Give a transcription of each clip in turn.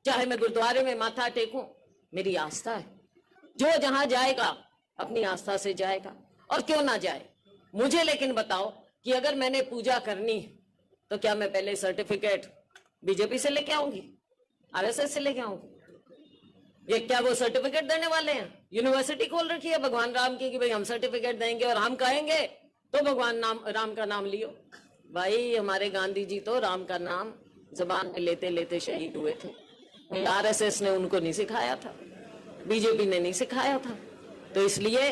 चाहे मैं गुरुद्वारे में माथा टेकूं, मेरी आस्था है। जो जहां जाएगा अपनी आस्था से जाएगा, और क्यों ना जाए। मुझे लेकिन बताओ कि अगर मैंने पूजा करनी है तो क्या मैं पहले सर्टिफिकेट बीजेपी से लेके आऊंगी, आरएसएस से लेके आऊंगी? ये क्या वो सर्टिफिकेट देने वाले हैं? यूनिवर्सिटी खोल रखी है भगवान राम की कि भाई हम सर्टिफिकेट देंगे, और हम कहेंगे तो भगवान राम का नाम लियो। भाई हमारे गांधी जी तो राम का नाम जबान में लेते लेते शहीद हुए थे। आरएसएस ने उनको नहीं सिखाया था, बीजेपी ने नहीं सिखाया था। तो इसलिए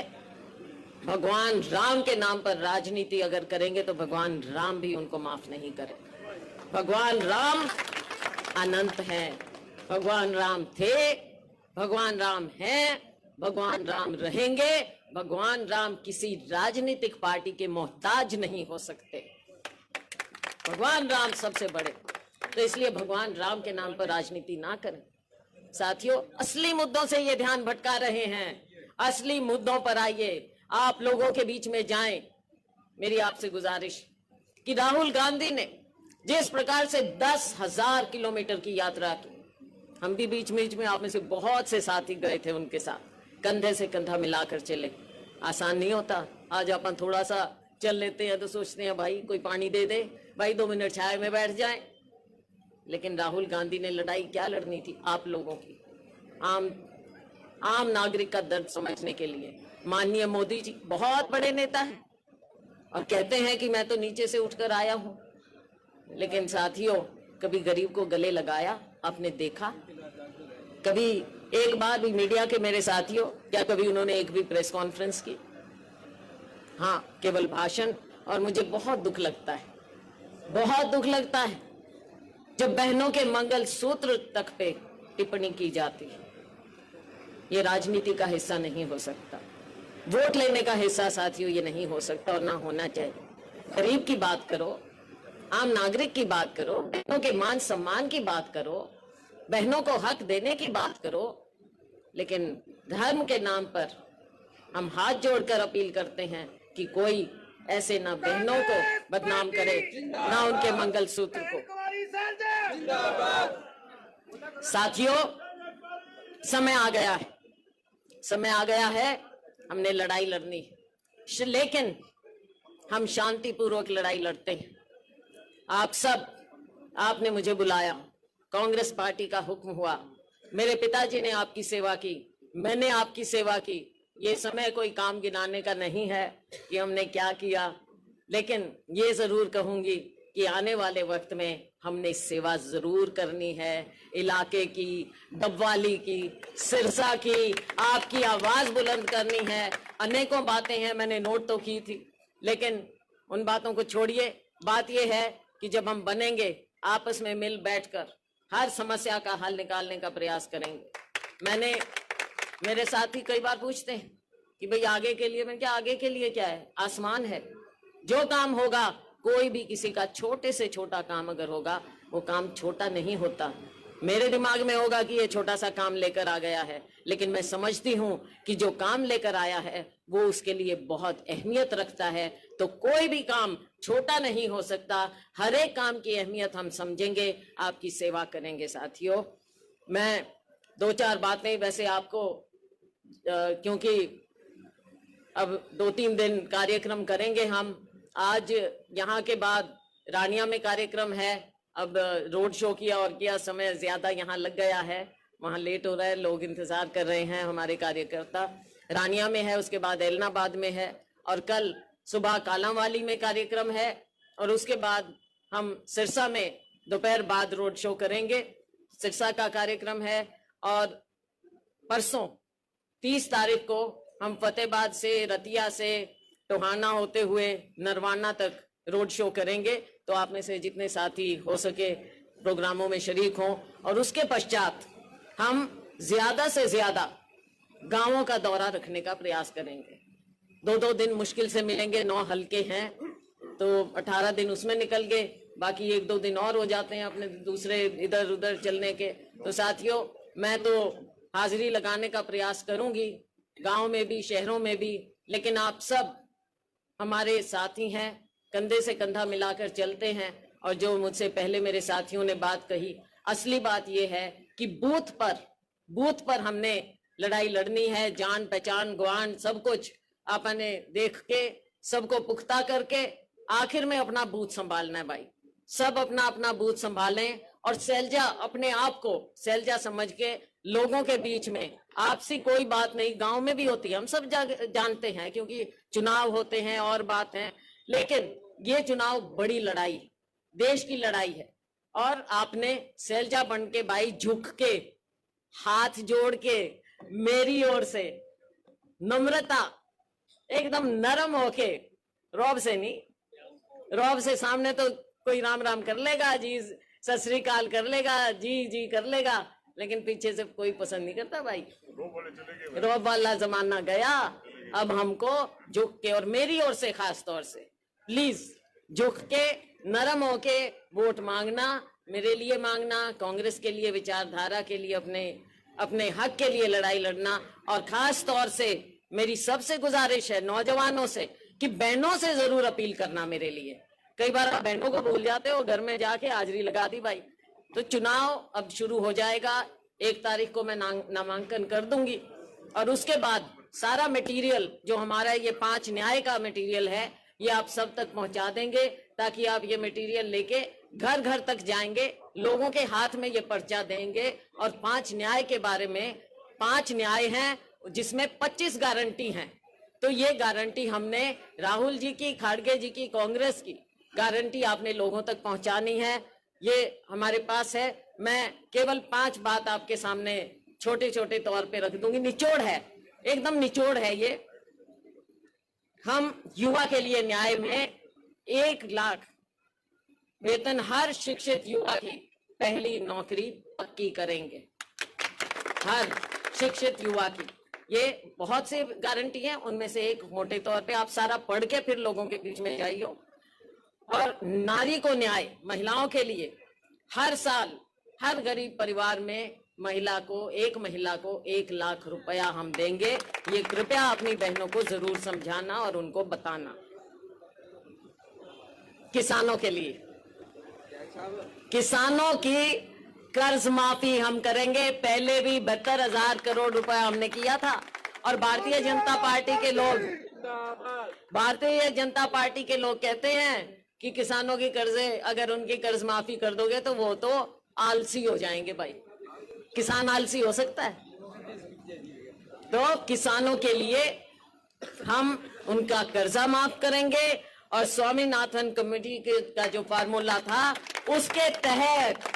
भगवान राम के नाम पर राजनीति अगर करेंगे तो भगवान राम भी उनको माफ नहीं करेंगे। भगवान राम अनंत हैं, भगवान राम थे, भगवान राम हैं, भगवान राम रहेंगे। भगवान राम किसी राजनीतिक पार्टी के मोहताज नहीं हो सकते। भगवान राम सबसे बड़े। तो इसलिए भगवान राम के नाम पर राजनीति ना करें। साथियों, असली मुद्दों से ये ध्यान भटका रहे हैं। असली मुद्दों पर आइए, आप लोगों के बीच में जाएं। मेरी आपसे गुजारिश कि राहुल गांधी ने जिस प्रकार से 10,000 किलोमीटर की यात्रा की, हम भी बीच बीच में आप में से बहुत से साथी गए थे उनके साथ, कंधे से कंधा मिलाकर चले। आसान नहीं होता। आज अपन थोड़ा सा चल लेते हैं तो सोचते हैं भाई कोई पानी दे दे, भाई 2 मिनट छाया में बैठ जाए। लेकिन राहुल गांधी ने लड़ाई क्या लड़नी थी? आप लोगों की, आम नागरिक का दर्द समझने के लिए। माननीय मोदी जी बहुत बड़े नेता हैं और कहते हैं कि मैं तो नीचे से उठकर आया हूं, लेकिन साथियों कभी गरीब को गले लगाया आपने देखा? कभी एक बार भी मीडिया के मेरे साथियों, क्या कभी उन्होंने एक भी प्रेस कॉन्फ्रेंस की? हाँ, केवल भाषण। और मुझे बहुत दुख लगता है, बहुत दुख लगता है जब बहनों के मंगल सूत्र तक पे टिप्पणी की जाती है। ये राजनीति का हिस्सा नहीं हो सकता, वोट लेने का हिस्सा साथियों ये नहीं हो सकता और ना होना चाहिए। गरीब की बात करो, आम नागरिक की बात करो, बहनों के मान सम्मान की बात करो, बहनों को हक देने की बात करो, लेकिन धर्म के नाम पर हम हाथ जोड़कर अपील करते हैं कि कोई ऐसे ना बहनों को बदनाम करे ना उनके मंगल सूत्र को। साथियों, समय आ गया है, समय आ गया है, हमने लड़ाई लड़नी है, लेकिन हम शांतिपूर्वक लड़ाई लड़ते हैं। आप सब, आपने मुझे बुलाया, कांग्रेस पार्टी का हुक्म हुआ, मेरे पिताजी ने आपकी सेवा की, मैंने आपकी सेवा की। ये समय कोई काम गिनाने का नहीं है कि हमने क्या किया, लेकिन ये जरूर कहूंगी कि आने वाले वक्त में हमने सेवा जरूर करनी है। इलाके की, डबवाली की, सिरसा की, आपकी आवाज बुलंद करनी है। अनेकों बातें हैं, मैंने नोट तो की थी, लेकिन उन बातों को छोड़िए। बात यह है कि जब हम बनेंगे, आपस में मिल बैठकर हर समस्या का हल निकालने का प्रयास करेंगे। मेरे साथी कई बार पूछते हैं कि भाई आगे के लिए, मैं क्या आगे के लिए क्या है? आसमान है। जो काम होगा, कोई भी किसी का छोटे से छोटा काम अगर होगा, वो काम छोटा नहीं होता। मेरे दिमाग में होगा कि ये छोटा सा काम लेकर आ गया है, लेकिन मैं समझती हूं कि जो काम लेकर आया है वो उसके लिए बहुत अहमियत रखता है। तो कोई भी काम छोटा नहीं हो सकता। हर एक काम की अहमियत हम समझेंगे, आपकी सेवा करेंगे। साथियों, मैं 2-4 बातें वैसे आपको, क्योंकि अब 2-3 दिन कार्यक्रम करेंगे हम। आज यहाँ के बाद रानिया में कार्यक्रम है। अब रोड शो किया और किया, समय ज्यादा यहाँ लग गया है, वहाँ लेट हो रहा है, लोग इंतजार कर रहे हैं हमारे कार्यकर्ता। रानिया में है, उसके बाद एलनाबाद में है, और कल सुबह कालांवाली में कार्यक्रम है, और उसके बाद हम सिरसा में दोपहर बाद रोड शो करेंगे। सिरसा का कार्यक्रम है, और परसों 30 तारीख को हम फतेहाबाद से, रतिया से, टोहाना होते हुए नरवाना तक रोड शो करेंगे। तो आप में से जितने साथी हो सके प्रोग्रामों में शरीक हों, और उसके पश्चात हम ज्यादा से ज्यादा गांवों का दौरा रखने का प्रयास करेंगे। 2-2 दिन मुश्किल से मिलेंगे, 9 हल्के हैं तो 18 दिन उसमें निकल गए, बाकी 1-2 दिन और हो जाते हैं अपने दूसरे इधर उधर चलने के। तो साथियों, मैं तो हाजिरी लगाने का प्रयास करूंगी, गांव में भी, शहरों में भी, लेकिन आप सब हमारे साथी हैं, कंधे से कंधा मिलाकर चलते हैं। और जो मुझसे पहले मेरे साथियों ने बात कही, असली बात यह है कि बूथ पर हमने लड़ाई लड़नी है। जान पहचान गुआन सब कुछ आपने देख के सबको पुख्ता करके आखिर में अपना बूथ संभालना है भाई। सब अपना अपना बूथ संभालें और सैलजा अपने आप को सैलजा समझ के लोगों के बीच में आपसी कोई बात नहीं, गांव में भी होती है, हम सब जानते हैं क्योंकि चुनाव होते हैं और बात है, लेकिन ये चुनाव बड़ी लड़ाई, देश की लड़ाई है। और आपने सैलजा बन के भाई झुक के हाथ जोड़ के मेरी ओर से नम्रता एकदम नरम होके, रौब से नहीं, रौब से सामने तो कोई राम राम कर लेगा जी, सत श्री अकाल कर लेगा जी जी कर लेगा, लेकिन पीछे से कोई पसंद नहीं करता भाई। रौब वाला जमाना गया, अब हमको झुक के, और मेरी ओर से खास तौर से प्लीज झुक के नरम होके वोट मांगना, मेरे लिए मांगना, कांग्रेस के लिए, विचारधारा के लिए, अपने हक के लिए लड़ाई लड़ना। और खास तौर से मेरी सबसे गुजारिश है नौजवानों से कि बहनों से जरूर अपील करना मेरे लिए। कई बार आप बहनों को भूल जाते हो, घर में जाके हाजिरी लगा दी भाई। तो चुनाव अब शुरू हो जाएगा, 1 तारीख को मैं नामांकन कर दूंगी, और उसके बाद सारा मटेरियल जो हमारा ये 5 न्याय का मटेरियल है ये आप सब तक पहुंचा देंगे, ताकि आप ये मटेरियल लेके घर घर तक जाएंगे, लोगों के हाथ में ये पर्चा देंगे। और 5 न्याय के बारे में, 5 न्याय हैं जिसमें 25 गारंटी हैं। तो ये गारंटी हमने राहुल जी की, खाड़गे जी की, कांग्रेस की गारंटी आपने लोगों तक पहुंचानी है, ये हमारे पास है। मैं केवल 5 बात आपके सामने छोटे छोटे तौर पे रख दूंगी, निचोड़ है, एकदम निचोड़ है ये। हम युवा के लिए न्याय में 1 लाख वेतन हर शिक्षित युवा की पहली नौकरी पक्की करेंगे, हर शिक्षित युवा की। ये बहुत से गारंटी है, उनमें से एक मोटे तौर पे आप सारा पढ़ के फिर लोगों के बीच में जाइए। और नारी को न्याय, महिलाओं के लिए हर साल हर गरीब परिवार में एक महिला को 1 लाख रुपया हम देंगे। ये कृपया अपनी बहनों को जरूर समझाना और उनको बताना। किसानों के लिए, किसानों की कर्ज माफी हम करेंगे। पहले भी 72,000 करोड़ रुपया हमने किया था, और भारतीय जनता पार्टी के लोग कहते हैं कि किसानों की कर्जे, अगर उनकी कर्ज माफी कर दोगे तो वो तो आलसी हो जाएंगे भाई। किसान आलसी हो सकता है? तो किसानों के लिए हम उनका कर्जा माफ करेंगे, और स्वामीनाथन कमेटी का जो फार्मूला था उसके तहत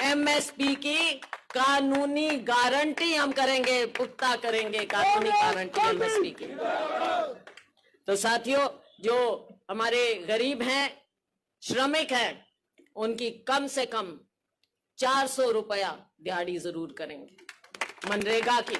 एमएसपी की कानूनी गारंटी हम करेंगे, पुख्ता करेंगे कानूनी गारंटी एमएसपी की। तो साथियों, जो हमारे गरीब हैं, श्रमिक हैं, उनकी कम से कम 400 रुपया दिहाड़ी जरूर करेंगे। मनरेगा की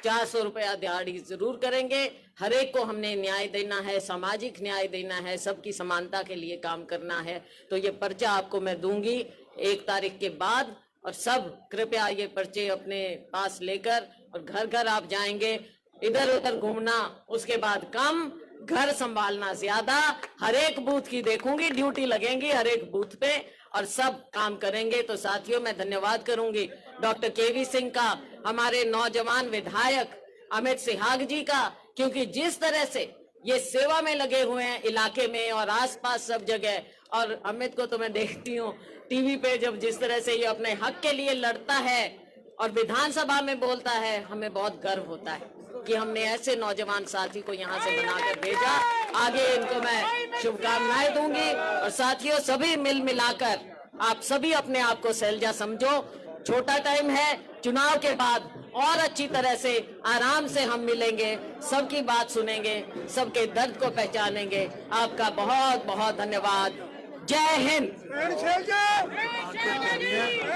400 रुपया दिहाड़ी जरूर करेंगे। हर एक को हमने न्याय देना है, सामाजिक न्याय देना है, सबकी समानता के लिए काम करना है। तो ये पर्चा आपको मैं दूंगी 1 तारीख के बाद, और सब कृपया ये पर्चे अपने पास लेकर, और घर घर आप जाएंगे, इधर उधर घूमना उसके बाद कम, घर संभालना ज्यादा। हर एक बूथ की देखूंगी, ड्यूटी लगेंगी हर एक बूथ पे, और सब काम करेंगे। तो साथियों, मैं धन्यवाद करूंगी डॉक्टर केवी सिंह का, हमारे नौजवान विधायक अमित सिहाग जी का, क्योंकि जिस तरह से ये सेवा में लगे हुए हैं इलाके में और आसपास सब जगह। और अमित को तो मैं देखती हूँ टीवी पे, जब जिस तरह से ये अपने हक के लिए लड़ता है और विधानसभा में बोलता है, हमें बहुत गर्व होता है कि हमने ऐसे नौजवान साथी को यहाँ से बनाकर भेजा। आगे इनको मैं शुभकामनाएं दूंगी। और साथियों, सभी मिल मिलाकर आप सभी अपने आप को सैलजा समझो। छोटा टाइम है, चुनाव के बाद और अच्छी तरह से आराम से हम मिलेंगे, सबकी बात सुनेंगे, सबके दर्द को पहचानेंगे। आपका बहुत बहुत धन्यवाद। जय हिंद।